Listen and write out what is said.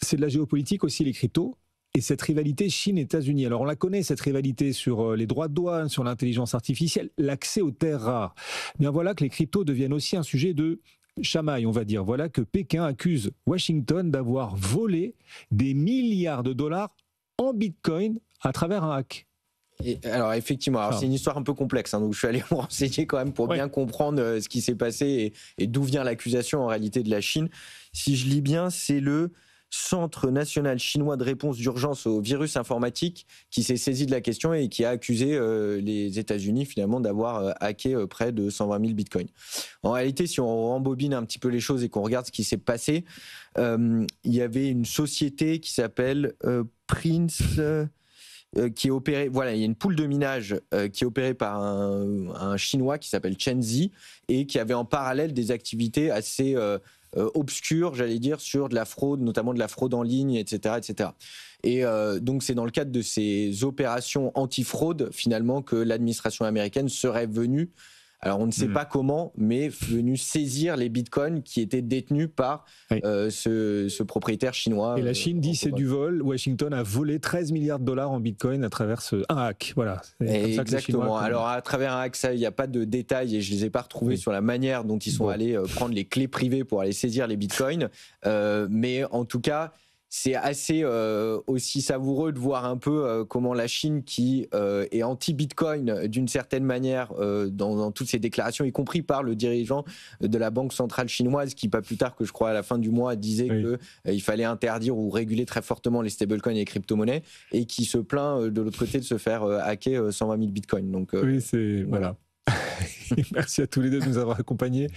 c'est de la géopolitique aussi, les cryptos. Et cette rivalité Chine-États-Unis. Alors on la connaît, cette rivalité sur les droits de douane, sur l'intelligence artificielle, l'accès aux terres rares. Bien voilà que les cryptos deviennent aussi un sujet de chamaille, on va dire. Voilà que Pékin accuse Washington d'avoir volé des milliards de dollars en Bitcoin à travers un hack. Et alors effectivement, c'est une histoire un peu complexe, hein, donc je suis allé me renseigner quand même pour bien comprendre ce qui s'est passé et d'où vient l'accusation en réalité de la Chine. Si je lis bien, c'est le Centre national chinois de réponse d'urgence au virus informatique qui s'est saisi de la question et qui a accusé les États-Unis finalement d'avoir hacké près de 120 000 bitcoins. En réalité, si on rembobine un petit peu les choses et qu'on regarde ce qui s'est passé, il y avait une société qui s'appelle Prince... qui est opéré, voilà, il y a une poule de minage qui est opérée par un Chinois qui s'appelle Chen Zi et qui avait en parallèle des activités assez obscures, j'allais dire, sur de la fraude, notamment de la fraude en ligne, etc., etc. Et donc c'est dans le cadre de ces opérations anti-fraude finalement que l'administration américaine serait venue. Alors on ne sait pas comment, mais venu saisir les bitcoins qui étaient détenus par ce propriétaire chinois. Et la Chine dit c'est du vol. Washington a volé 13 milliards de dollars en bitcoin à travers un hack. Voilà. Exactement. Alors à travers un hack, ça, il n'y a pas de détails et je ne les ai pas retrouvés sur la manière dont ils sont allés prendre les clés privées pour aller saisir les bitcoins. Mais en tout cas, c'est assez aussi savoureux de voir un peu comment la Chine, qui est anti-Bitcoin d'une certaine manière dans toutes ses déclarations, y compris par le dirigeant de la Banque centrale chinoise, qui pas plus tard que je crois à la fin du mois disait qu'il fallait interdire ou réguler très fortement les stablecoins et les crypto-monnaies, et qui se plaint de l'autre côté de se faire hacker 120 000 Bitcoins. Donc, oui, c'est... Voilà. Merci à tous les deux de nous avoir accompagnés.